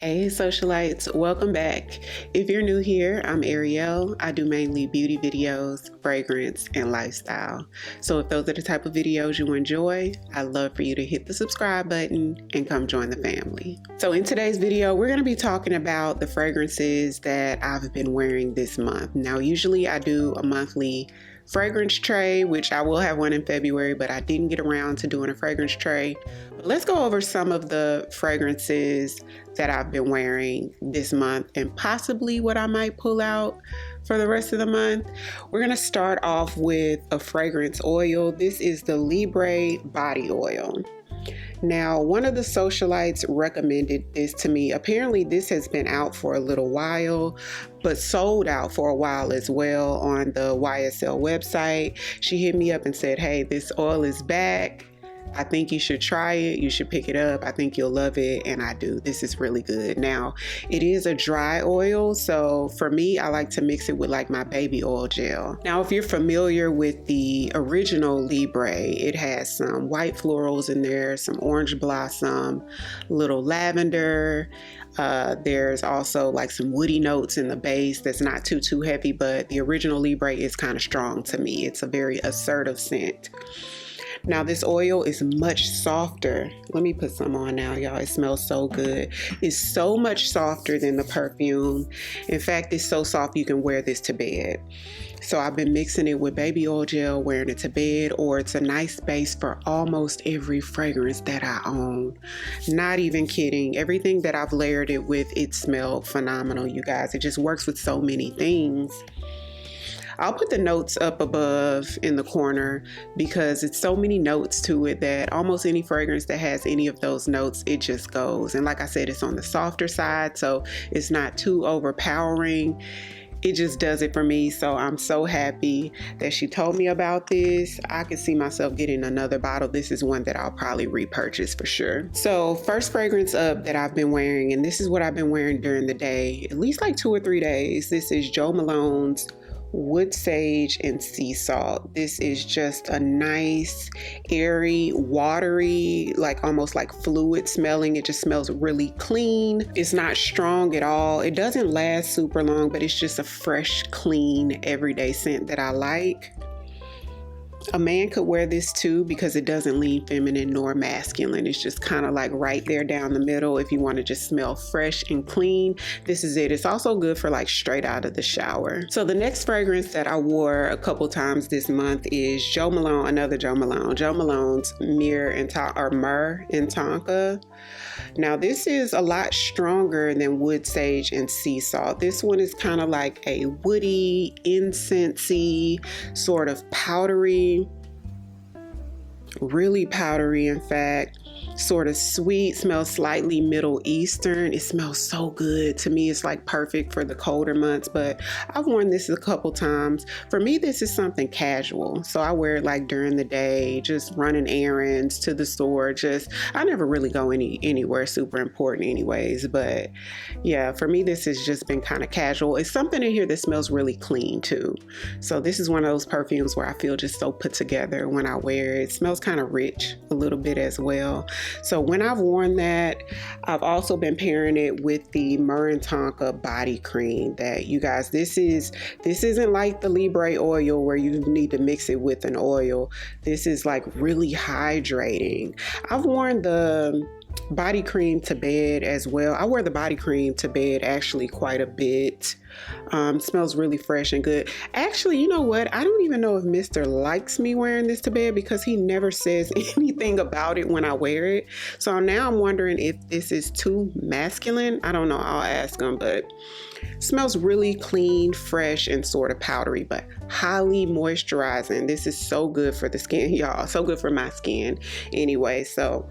Hey socialites, welcome back. If you're new here, I'm Ariell. I do mainly beauty videos, fragrance, and lifestyle. So if those are the type of videos you enjoy, I'd love for you to hit the subscribe button and come join the family. So in today's video, we're going to be talking about the fragrances that I've been wearing this month. Now, usually I do a monthly fragrance tray, which I will have one in February, but I didn't get around to doing a fragrance tray. But let's go over some of the fragrances that I've been wearing this month and possibly what I might pull out for the rest of the month. We're going to start off with a fragrance oil. This is the Libre body oil. Now, one of the socialites recommended this to me. Apparently, this has been out for a little while, but sold out for a while as well on the YSL website. She hit me up and said, hey, this oil is back. I think you should try it. You should pick it up. I think you'll love it. And I do. This is really good. Now, it is a dry oil. So for me, I like to mix it with like my baby oil gel. Now, if you're familiar with the original Libre, it has some white florals in there, some orange blossom, little lavender. There's also like some woody notes in the base that's not too heavy, but the original Libre is kind of strong to me. It's a very assertive scent. Now this oil is much softer. Let me put some on now, y'all. It smells so good. It's so much softer than the perfume. In fact, it's so soft you can wear this to bed. So I've been mixing it with baby oil gel, wearing it to bed, or it's a nice base for almost every fragrance that I own. Not even kidding. Everything that I've layered it with, it smelled phenomenal, you guys. It just works with so many things. I'll put the notes up above in the corner because it's so many notes to it that almost any fragrance that has any of those notes, it just goes. And like I said, it's on the softer side, so it's not too overpowering. It just does it for me. So I'm so happy that she told me about this. I could see myself getting another bottle. This is one that I'll probably repurchase for sure. So first fragrance up that I've been wearing, and this is what I've been wearing during the day, at least like 2 or 3 days. This is Jo Malone's Wood Sage and Sea Salt. This is just a nice, airy, watery, like almost like fluid smelling. It just smells really clean. It's not strong at all. It doesn't last super long, but it's just a fresh, clean, everyday scent that I like. A man could wear this too because it doesn't lean feminine nor masculine. It's just kind of like right there down the middle. If you want to just smell fresh and clean, this is it. It's also good for like straight out of the shower. So the next fragrance that I wore a couple times this month is Jo Malone, another Jo Malone. Jo Malone's Myrrh and Tonka. Now this is a lot stronger than Wood Sage and Sea Salt. This one is kind of like a woody, incensey, sort of powdery, really powdery in fact, sort of sweet, smells slightly Middle Eastern. It smells so good. To me, it's like perfect for the colder months, but I've worn this a couple times. For me, this is something casual. So I wear it like during the day, just running errands to the store. I never really go anywhere super important anyways, but yeah, for me, this has just been kind of casual. It's something in here that smells really clean too. So this is one of those perfumes where I feel just so put together when I wear it. It smells kind of rich a little bit as well. So when I've worn that, I've also been pairing it with the Myrrh and Tonka body cream that, you guys, this isn't like the Libre oil where you need to mix it with an oil. This is like really hydrating. I've worn the body cream to bed as well. I wear the body cream to bed actually quite a bit. Smells really fresh and good. Actually, you know what? I don't even know if Mr. likes me wearing this to bed because he never says anything about it when I wear it. So now I'm wondering if this is too masculine. I don't know. I'll ask him, but smells really clean, fresh, and sort of powdery, but highly moisturizing. This is so good for the skin, y'all. So good for my skin anyway. So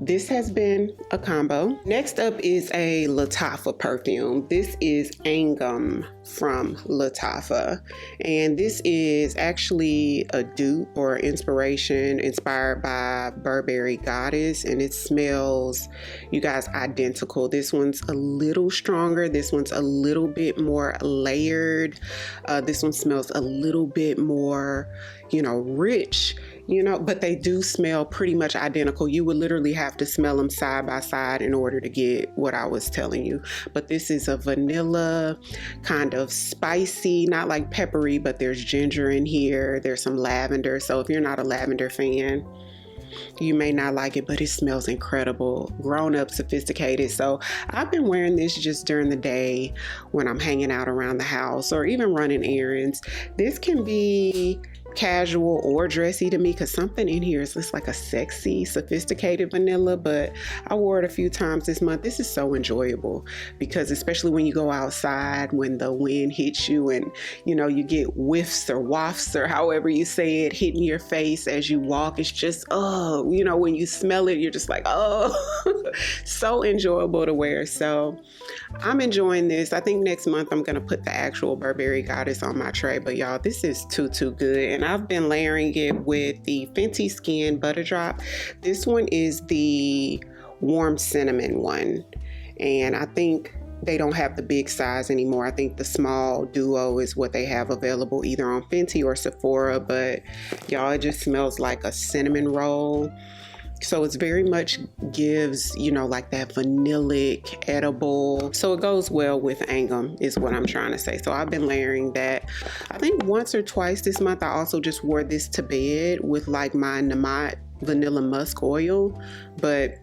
this has been a combo. Next up is a Lattafa perfume. This is Angham from Lataffa, and this is actually a dupe or inspiration inspired by Burberry Goddess, and it smells, you guys, identical. This one's a little stronger. This one's a little bit more layered. This one smells a little bit more, rich you know, but they do smell pretty much identical. You would literally have to smell them side by side in order to get what I was telling you. But this is a vanilla, kind of spicy, not like peppery, but there's ginger in here. There's some lavender. So if you're not a lavender fan, you may not like it, but it smells incredible, grown up, sophisticated. So I've been wearing this just during the day when I'm hanging out around the house or even running errands. This can be casual or dressy to me because something in here is just like a sexy, sophisticated vanilla, but I wore it a few times this month. This is so enjoyable because especially when you go outside, when the wind hits you and you know you get whiffs or wafts or however you say it hitting your face as you walk, it's just you know, when you smell it you're just like so enjoyable to wear. So I'm enjoying this. I think next month I'm gonna put the actual Burberry Goddess on my tray, but y'all, this is too good. And I've been layering it with the Fenty Skin Butter Drop. This one is the warm cinnamon one, and I think they don't have the big size anymore. I think the small duo is what they have available either on Fenty or Sephora, but y'all, it just smells like a cinnamon roll. So it's very much gives, you know, like that vanillic, edible. So it goes well with Angham is what I'm trying to say. So I've been layering that. I think once or twice this month. I also just wore this to bed with like my Namat Vanilla Musk Oil. But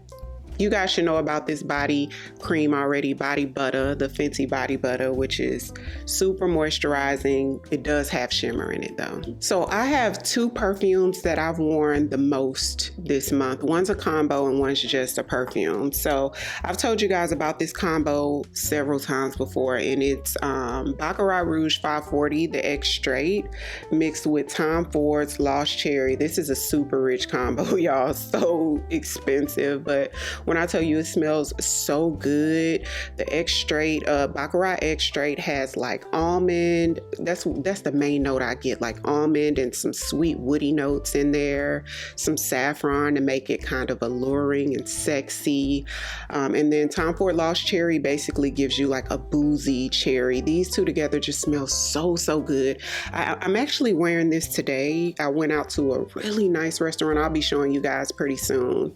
you guys should know about this body cream already, Body Butter, the Fenty Body Butter, which is super moisturizing. It does have shimmer in it though. So I have two perfumes that I've worn the most this month. One's a combo and one's just a perfume. So I've told you guys about this combo several times before, and it's Baccarat Rouge 540, the Extrait, mixed with Tom Ford's Lost Cherry. This is a super rich combo, y'all. So expensive, but when I tell you it smells so good. The Extrait, Baccarat Extrait has like almond. That's the main note I get, like almond and some sweet woody notes in there, some saffron to make it kind of alluring and sexy. And then Tom Ford Lost Cherry basically gives you like a boozy cherry. These two together just smell so good. I'm actually wearing this today. I went out to a really nice restaurant. I'll be showing you guys pretty soon.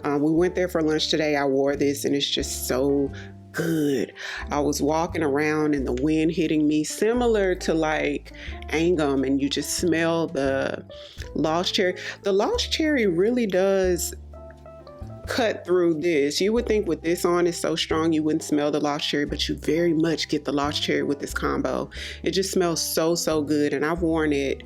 We went there for lunch today. I wore this and it's just so good. I was walking around and the wind hitting me, similar to like Angham, and you just smell the Lost Cherry. The Lost Cherry really does cut through this. You would think with this on, it's so strong you wouldn't smell the Lost Cherry, but you very much get the Lost Cherry with this combo. It just smells so good, and I've worn it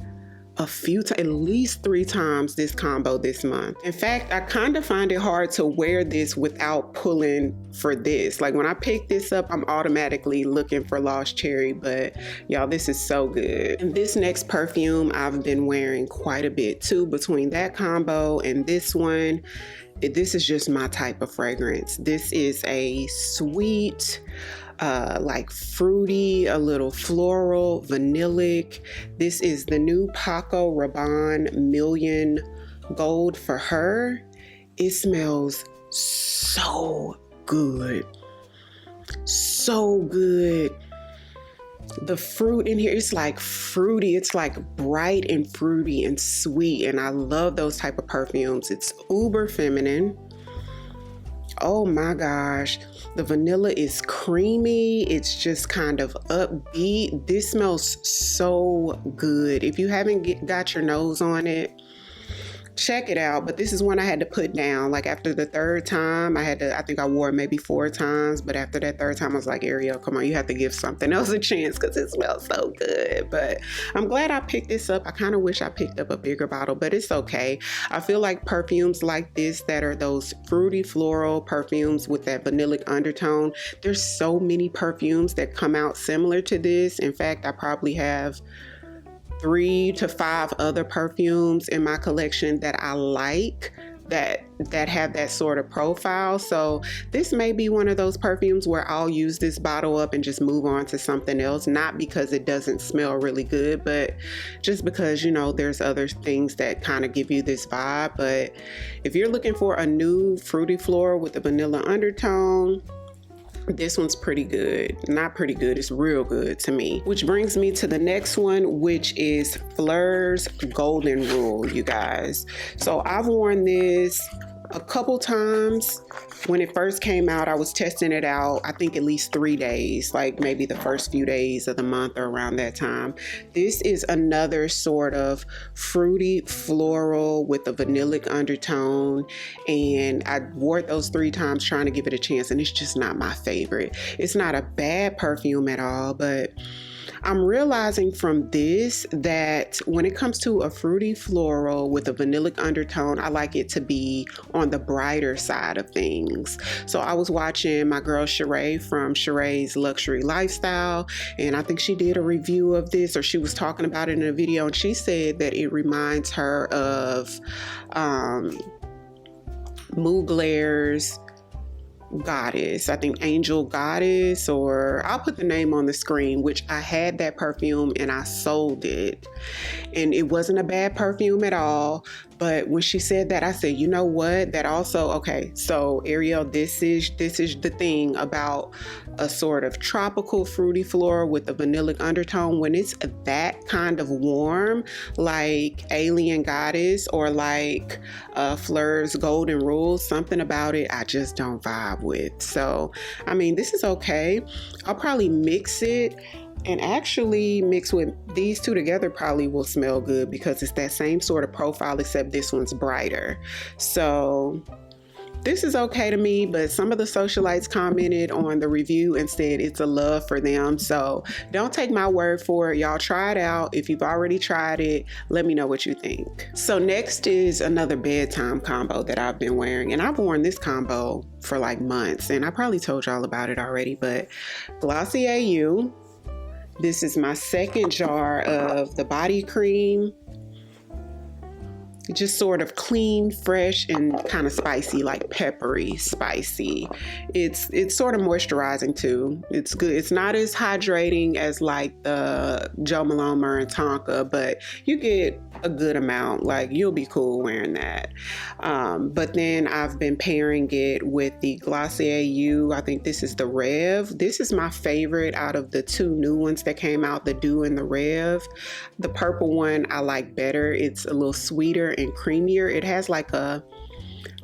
a few times, at least 3 times this combo this month. In fact, I kind of find it hard to wear this without pulling for this. Like when I pick this up, I'm automatically looking for Lost Cherry, but y'all, this is so good. And this next perfume I've been wearing quite a bit too, between that combo and this one. This is just my type of fragrance. This is a sweet, like fruity, a little floral, vanillic. This is the new Paco Rabanne Million Gold for Her. It smells so good. So good. The fruit in here, it's like fruity. It's like bright and fruity and sweet. And I love those type of perfumes. It's uber feminine. Oh my gosh. The vanilla is creamy. It's just kind of upbeat. This smells so good. If you haven't got your nose on it, check it out. But this is one I had to put down. Like after the 3rd time, I think I wore it maybe 4 times. But after that 3rd time, I was like, Ariel, come on, you have to give something else a chance because it smells so good. But I'm glad I picked this up. I kind of wish I picked up a bigger bottle, but it's okay. I feel like perfumes like this that are those fruity floral perfumes with that vanillic undertone, there's so many perfumes that come out similar to this. In fact, I probably have 3 to 5 other perfumes in my collection that I like that have that sort of profile. So this may be one of those perfumes where I'll use this bottle up and just move on to something else, not because it doesn't smell really good, but just because, you know, there's other things that kind of give you this vibe. But if you're looking for a new fruity floral with a vanilla undertone, This one's pretty good. Not pretty good, it's real good to me. Which brings me to the next one, which is Flur's Golden Rule, you guys. So I've worn this a couple times. When it first came out, I was testing it out, I think at least 3 days, like maybe the first few days of the month or around that time. This is another sort of fruity floral with a vanillic undertone, and I wore it those 3 times trying to give it a chance, and it's just not my favorite. It's not a bad perfume at all, but I'm realizing from this that when it comes to a fruity floral with a vanillic undertone, I like it to be on the brighter side of things. So I was watching my girl Sheree from Sheree's Luxury Lifestyle, and I think she did a review of this, or she was talking about it in a video, and she said that it reminds her of Mugler's Goddess, I think Angel Goddess, or I'll put the name on the screen, which I had that perfume and I sold it, and it wasn't a bad perfume at all. But when she said that, I said, you know what, that also, okay, so Ariell, this is the thing about a sort of tropical fruity floral with a vanillic undertone. When it's that kind of warm, like Alien Goddess or like Flur's Golden Rule, something about it I just don't vibe with. So I mean, this is okay. I'll probably mix it, and actually mix with these two together probably will smell good because it's that same sort of profile, except this one's brighter. So this is okay to me, but some of the socialites commented on the review and said it's a love for them. So don't take my word for it. Y'all try it out. If you've already tried it, let me know what you think. So next is another bedtime combo that I've been wearing, and I've worn this combo for like months, and I probably told y'all about it already, but Glossier You. This is my second jar of the body cream. Just sort of clean, fresh, and kind of spicy, like peppery, spicy. It's sort of moisturizing too. It's good. It's not as hydrating as like the Jo Malone Myrrh and Tonka, but you get a good amount. Like, you'll be cool wearing that. But then I've been pairing it with the Glossier You. I think this is the Reve. This is my favorite out of the 2 new ones that came out, the Dew and the Reve. The purple one I like better. It's a little sweeter and creamier. It has like a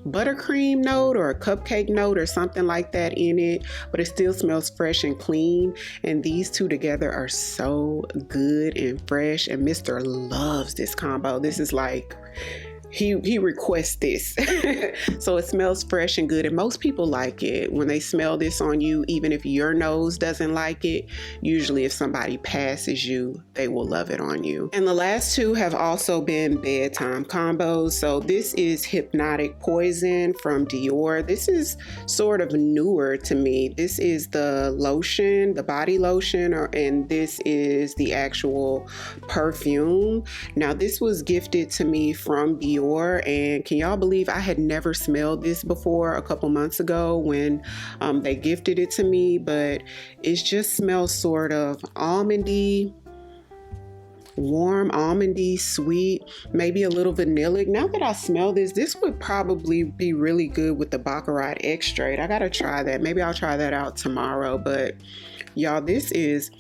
buttercream note or a cupcake note or something like that in it, but it still smells fresh and clean. And these two together are so good and fresh, and Mr. loves this combo. This is like, he requests this. So it smells fresh and good, and most people like it when they smell this on you. Even if your nose doesn't like it, usually if somebody passes you, they will love it on you. And the last 2 have also been bedtime combos. So this is Hypnotic Poison from Dior. This is sort of newer to me. This is the lotion, the body lotion, and this is the actual perfume. Now this was gifted to me from Dior, and can y'all believe I had never smelled this before a couple months ago when they gifted it to me, but it just smells sort of almondy, warm, almondy, sweet, maybe a little vanillic. Now that I smell this, this would probably be really good with the Baccarat Extrait. I gotta try that. Maybe I'll try that out tomorrow. But y'all, this is,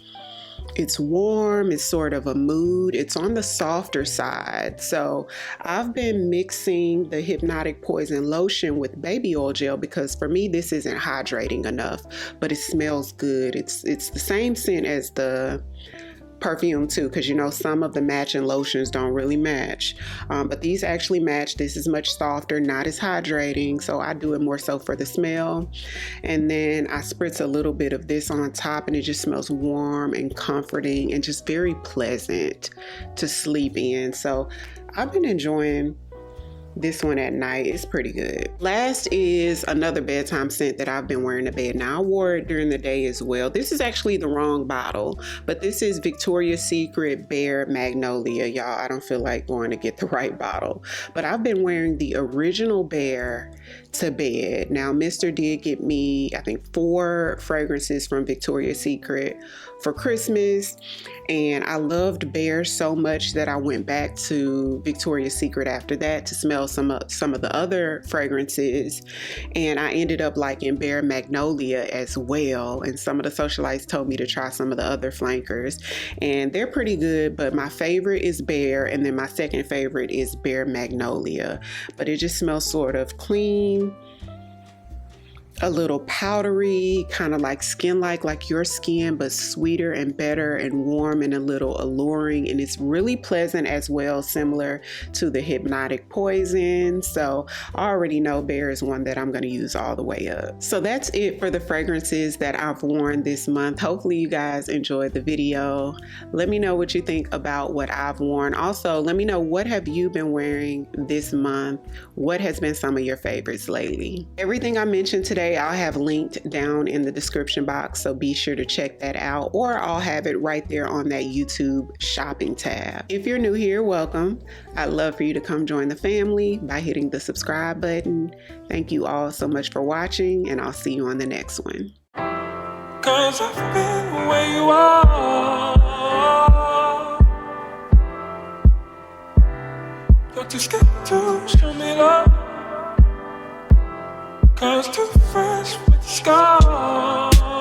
it's warm, it's sort of a mood, it's on the softer side. So I've been mixing the Hypnotic Poison lotion with baby oil gel because for me this isn't hydrating enough, but it smells good. It's the same scent as the perfume too, because you know some of the matching lotions don't really match, but these actually match. This is much softer, not as hydrating, so I do it more so for the smell. And then I spritz a little bit of this on top, and it just smells warm and comforting and just very pleasant to sleep in. So I've been enjoying this one at night. It's pretty good. Last is another bedtime scent that I've been wearing to bed. Now I wore it during the day as well. This is actually the wrong bottle, but this is Victoria's Secret Bare Magnolia. Y'all, I don't feel like going to get the right bottle, but I've been wearing the original Bare to bed. Now Mr. did get me, I think, 4 fragrances from Victoria's Secret for Christmas, and I loved Bare so much that I went back to Victoria's Secret after that to smell smell some of the other fragrances, and I ended up liking Bare Magnolia as well. And some of the socialites told me to try some of the other flankers, and they're pretty good, but my favorite is Bare, and then my second favorite is Bare Magnolia. But it just smells sort of clean, a little powdery, kind of like like your skin, but sweeter and better and warm and a little alluring, and it's really pleasant as well, similar to the Hypnotic Poison. So I already know Bare is one that I'm going to use all the way up. So that's it for the fragrances that I've worn this month. Hopefully you guys enjoyed the video. Let me know what you think about what I've worn. Also, let me know, what have you been wearing this month? What has been some of your favorites lately? Everything I mentioned today I'll have linked down in the description box, so be sure to check that out, or I'll have it right there on that YouTube shopping tab. If you're new here, welcome. I'd love for you to come join the family by hitting the subscribe button. Thank you all so much for watching, and I'll see you on the next one. 'Cause I've been where you are. You're too scared to show me love. 'Cause too fresh with the scars.